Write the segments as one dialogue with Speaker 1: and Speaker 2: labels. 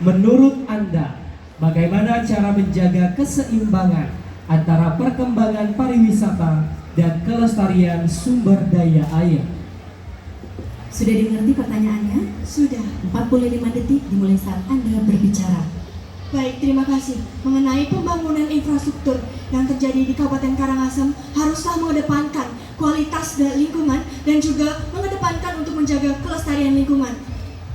Speaker 1: Menurut Anda, bagaimana cara menjaga keseimbangan antara perkembangan pariwisata dan kelestarian sumber daya air?
Speaker 2: Sudah dimengerti pertanyaannya?
Speaker 3: Sudah.
Speaker 2: 45 detik dimulai saat Anda berbicara.
Speaker 3: Baik, terima kasih. Mengenai pembangunan infrastruktur yang terjadi di Kabupaten Karangasem, haruslah mengedepankan kualitas dan lingkungan dan juga mengedepankan untuk menjaga kelestarian lingkungan.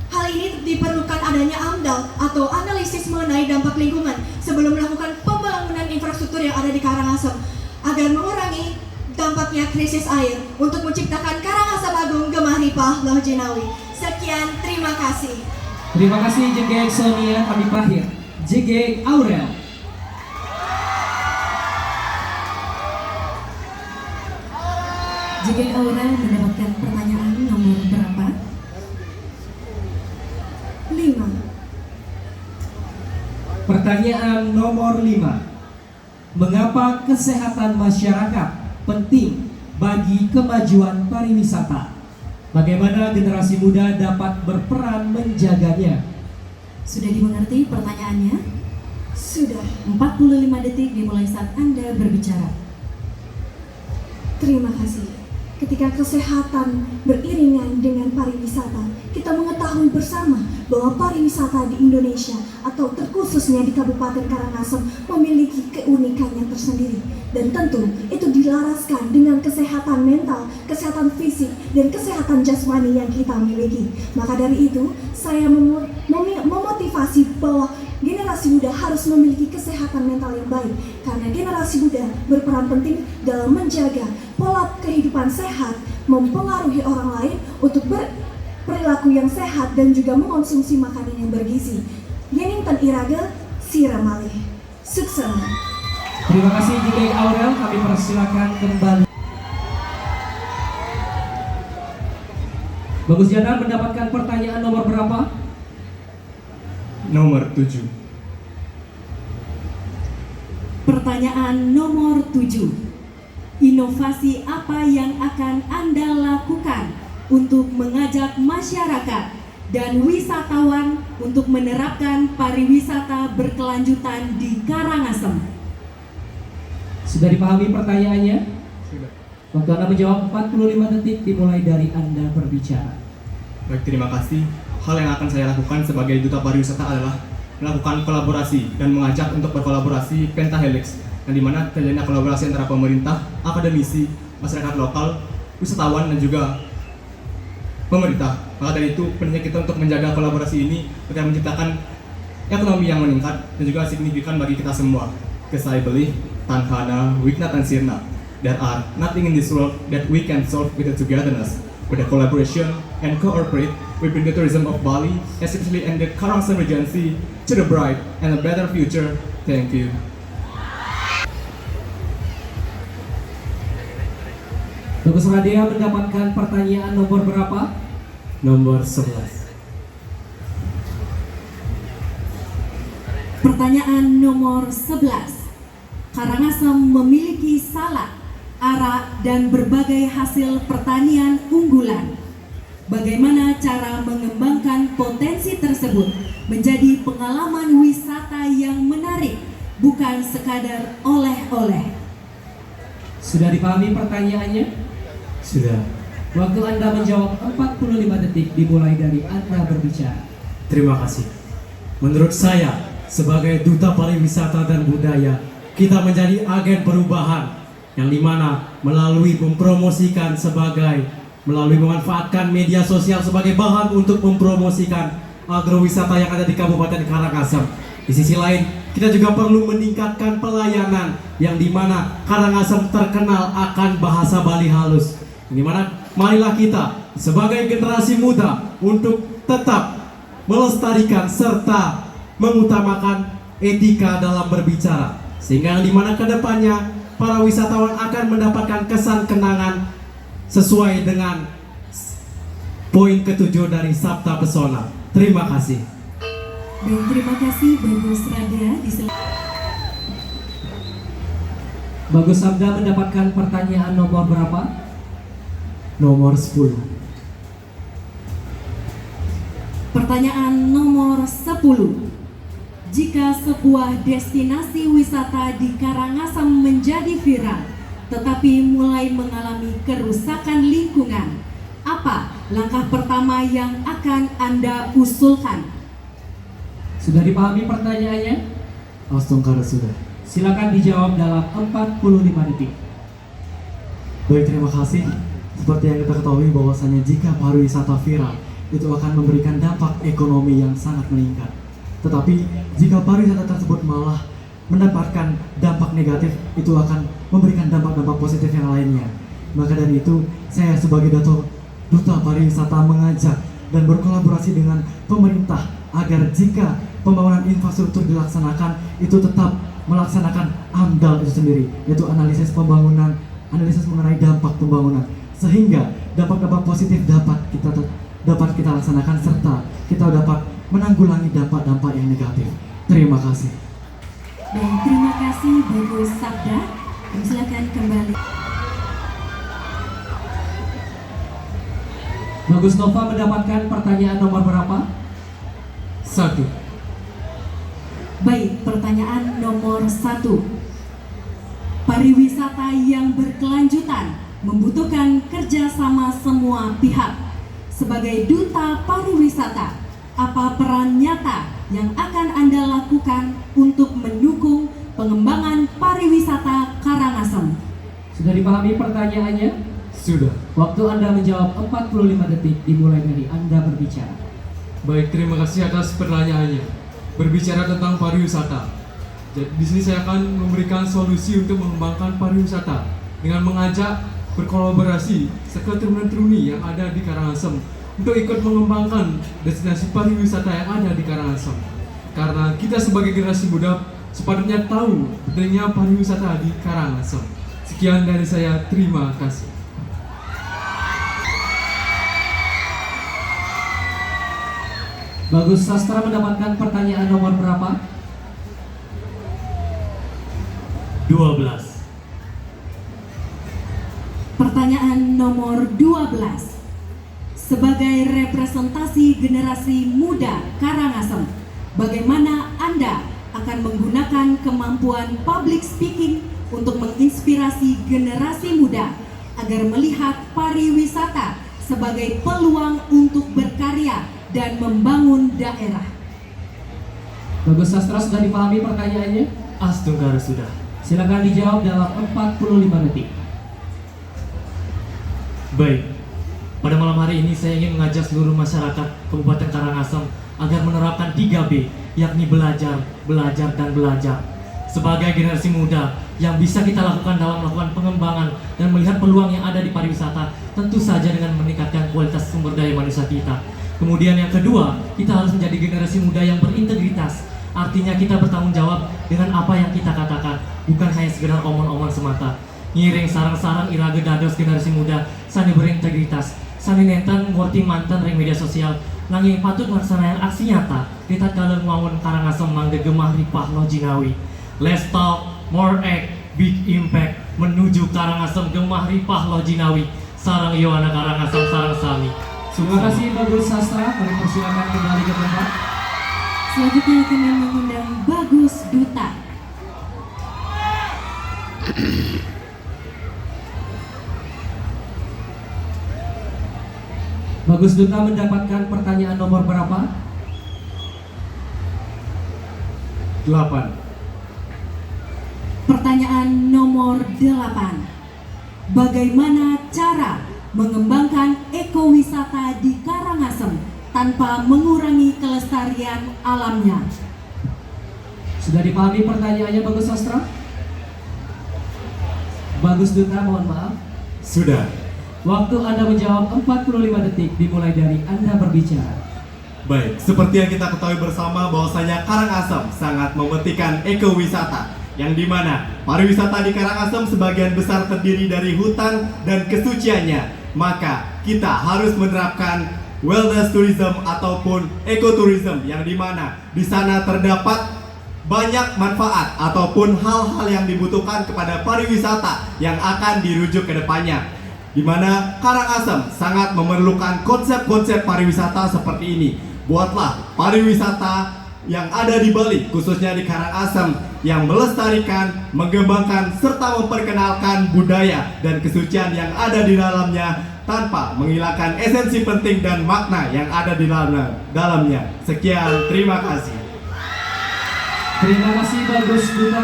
Speaker 3: Hal ini diperlukan adanya AMDAL atau analisis mengenai dampak lingkungan sebelum melakukan pembangunan infrastruktur yang ada di Karangasem agar mengurangi dampaknya krisis air untuk menciptakan Karangasem Agung Gemah Ripah Loh Jinawi. Sekian, terima kasih.
Speaker 1: Terima kasih JG Sonia. Kami terakhir JG Aurel.
Speaker 2: JG Aurel mendapatkan pertanyaan nomor berapa?
Speaker 3: 5.
Speaker 1: Pertanyaan nomor 5. Mengapa kesehatan masyarakat penting bagi kemajuan pariwisata? Bagaimana generasi muda dapat berperan menjaganya?
Speaker 2: Sudah dimengerti pertanyaannya?
Speaker 3: Sudah.
Speaker 2: 45 detik dimulai saat Anda berbicara.
Speaker 3: Terima kasih. Ketika kesehatan beriringan dengan pariwisata, kita mengetahui bersama bahwa pariwisata di Indonesia atau terkhususnya di Kabupaten Karangasem memiliki keunikannya tersendiri. Dan tentu itu dilaraskan dengan kesehatan mental, kesehatan fisik, dan kesehatan jasmani yang kita miliki. Maka dari itu, saya memotivasi bahwa generasi muda harus memiliki kesehatan mental yang baik karena generasi muda berperan penting dalam menjaga pola kehidupan sehat, mempengaruhi orang lain untuk berperilaku yang sehat dan juga mengonsumsi makanan yang bergizi. Yenington Iraga, Siramalih. Sukses.
Speaker 1: Terima kasih JG Aurel. Kami persilakan kembali. Bagus Jana mendapatkan pertanyaan nomor berapa?
Speaker 4: Nomor 7.
Speaker 2: Pertanyaan nomor 7. Inovasi apa yang akan Anda lakukan untuk mengajak masyarakat dan wisatawan untuk menerapkan pariwisata berkelanjutan di Karangasem?
Speaker 1: Sudah dipahami pertanyaannya?
Speaker 4: Sudah.
Speaker 1: Waktu Anda menjawab 45 detik dimulai dari Anda berbicara.
Speaker 4: Baik, terima kasih. Hal yang akan saya lakukan sebagai duta pariwisata adalah melakukan kolaborasi dan mengajak untuk berkolaborasi Pentahelix, yang dimana terjadinya kolaborasi antara pemerintah, akademisi, masyarakat lokal, wisatawan, dan juga pemerintah. Maka dari itu pentingnya kita untuk menjaga kolaborasi ini agar menciptakan ekonomi yang meningkat dan juga signifikan bagi kita semua. Because I believe Tanhana, Wikna, and Sirna, there are nothing in this world that we can solve with the togetherness, with the collaboration and cooperate. We bring the tourism of Bali, especially in the Karangasem Regency, to the bright and a better future. Thank you.
Speaker 1: Bagus Radia mendapatkan pertanyaan nomor berapa?
Speaker 5: Nomor 11.
Speaker 2: Pertanyaan nomor 11. Karangasem memiliki salak, arak, dan berbagai hasil pertanian unggulan. Bagaimana cara mengembangkan potensi tersebut menjadi pengalaman wisata yang menarik, bukan sekadar oleh-oleh?
Speaker 1: Sudah dipahami pertanyaannya?
Speaker 5: Sudah.
Speaker 1: Waktu Anda menjawab 45 detik dimulai dari Anda berbicara.
Speaker 5: Terima kasih. Menurut saya, sebagai duta pariwisata dan budaya, kita menjadi agen perubahan yang dimana melalui memanfaatkan media sosial sebagai bahan untuk mempromosikan agrowisata yang ada di Kabupaten Karangasem. Di sisi lain, kita juga perlu meningkatkan pelayanan yang dimana Karangasem terkenal akan bahasa Bali halus. Dimana marilah kita sebagai generasi muda untuk tetap melestarikan serta mengutamakan etika dalam berbicara, sehingga yang dimana kedepannya para wisatawan akan mendapatkan kesan kenangan sesuai dengan poin ke-7 dari Sabta Pesona. Terima kasih.
Speaker 2: Dan terima kasih Bagus Radia.
Speaker 1: Bagus Sabda mendapatkan pertanyaan nomor berapa?
Speaker 5: Nomor 10.
Speaker 2: Pertanyaan nomor 10. Jika sebuah destinasi wisata di Karangasem menjadi viral, tetapi mulai mengalami kerusakan lingkungan, apa langkah pertama yang akan Anda usulkan?
Speaker 1: Sudah dipahami pertanyaannya?
Speaker 5: Astungkara sudah.
Speaker 1: Silakan dijawab dalam 45 detik.
Speaker 5: Baik, terima kasih. Seperti yang kita ketahui bahwasanya jika pariwisata viral itu akan memberikan dampak ekonomi yang sangat meningkat. Tetapi jika pariwisata tersebut malah mendapatkan dampak negatif, itu akan memberikan dampak-dampak positif yang lainnya. Maka dari itu, saya sebagai duta pariwisata mengajak dan berkolaborasi dengan pemerintah agar jika pembangunan infrastruktur dilaksanakan, itu tetap melaksanakan AMDAL itu sendiri, yaitu analisis pembangunan, analisis mengenai dampak pembangunan, sehingga dampak-dampak positif dapat kita laksanakan serta kita dapat menanggulangi dampak-dampak yang negatif. Terima kasih.
Speaker 2: Dan terima kasih Bagus Sabda. Silakan kembali.
Speaker 1: Bagus Nova mendapatkan pertanyaan nomor berapa?
Speaker 5: 1.
Speaker 2: Baik, pertanyaan nomor 1. Pariwisata yang berkelanjutan membutuhkan kerjasama semua pihak. Sebagai duta pariwisata, apa peran nyata yang akan Anda lakukan untuk mendukung pengembangan pariwisata Karangasem?
Speaker 1: Sudah dipahami pertanyaannya?
Speaker 5: Sudah.
Speaker 1: Waktu Anda menjawab 45 detik dimulai dari Anda berbicara.
Speaker 6: Baik, terima kasih atas pertanyaannya. Berbicara tentang pariwisata, jadi di sini saya akan memberikan solusi untuk mengembangkan pariwisata dengan mengajak berkolaborasi sekretariat-teruni yang ada di Karangasem untuk ikut mengembangkan destinasi pariwisata yang ada di Karangasem. Karena kita sebagai generasi muda sepatutnya tahu pentingnya pariwisata di Karangasem. Sekian dari saya, terima kasih.
Speaker 1: Bagus Sastra mendapatkan pertanyaan nomor berapa?
Speaker 5: 12.
Speaker 2: Pertanyaan nomor 12. Sebagai representasi generasi muda Karangasem, bagaimana Anda akan menggunakan kemampuan public speaking untuk menginspirasi generasi muda agar melihat pariwisata sebagai peluang untuk berkarya dan membangun daerah?
Speaker 1: Bagus Sastra sudah dipahami pertanyaannya?
Speaker 5: Astungkara sudah.
Speaker 1: Silakan dijawab dalam 45 detik.
Speaker 7: Baik, pada malam hari ini saya ingin mengajak seluruh masyarakat Kabupaten Karangasem agar menerapkan 3B, yakni belajar, belajar, dan belajar. Sebagai generasi muda yang bisa kita lakukan dalam melakukan pengembangan dan melihat peluang yang ada di pariwisata, tentu saja dengan meningkatkan kualitas sumber daya manusia kita. Kemudian yang kedua, kita harus menjadi generasi muda yang berintegritas. Artinya kita bertanggung jawab dengan apa yang kita katakan, bukan hanya sekedar omong-omong semata. Ngiring sarang-sarang irage dados generasi muda, sani berintegritas, sani nenten ngorti mantan ring media sosial, nanging patut melaksanakan aksi nyata, kita kalau ngwangun Karangasem mangde gemah ripah lo jinawi. Let's talk, more act, big impact, menuju Karangasem gemah ripah lo jinawi. Sarang Yohana Karangasem sarang sami.
Speaker 1: Terima kasih Bagus Sastra. Kami persilakan kembali ke tempat.
Speaker 2: Selanjutnya kami mengundang Bagus Duta.
Speaker 1: Bagus Duta mendapatkan pertanyaan nomor berapa?
Speaker 5: 8.
Speaker 2: Pertanyaan nomor 8. Bagaimana cara mengembangkan ekowisata di Karangasem tanpa mengurangi kelestarian alamnya?
Speaker 1: Sudah dipahami pertanyaannya Bagus Sastra? Bagus Duta, mohon maaf.
Speaker 5: Sudah.
Speaker 1: Waktu Anda menjawab 45 detik dimulai dari Anda berbicara.
Speaker 4: Baik, seperti yang kita ketahui bersama bahwasanya Karangasem sangat mementingkan ekowisata, yang dimana pariwisata di Karangasem sebagian besar terdiri dari hutan dan kesuciannya. Maka kita harus menerapkan wellness tourism ataupun ekoturism, yang dimana di sana terdapat banyak manfaat ataupun hal-hal yang dibutuhkan kepada pariwisata yang akan dirujuk ke depannya, di mana Karangasem sangat memerlukan konsep-konsep pariwisata seperti ini. Buatlah pariwisata
Speaker 8: yang ada di Bali, khususnya di Karangasem, yang melestarikan, mengembangkan, serta memperkenalkan budaya dan kesucian yang ada di dalamnya tanpa menghilangkan esensi penting dan makna yang ada di dalamnya. Sekian, terima kasih.
Speaker 1: Terima kasih bagus Duta.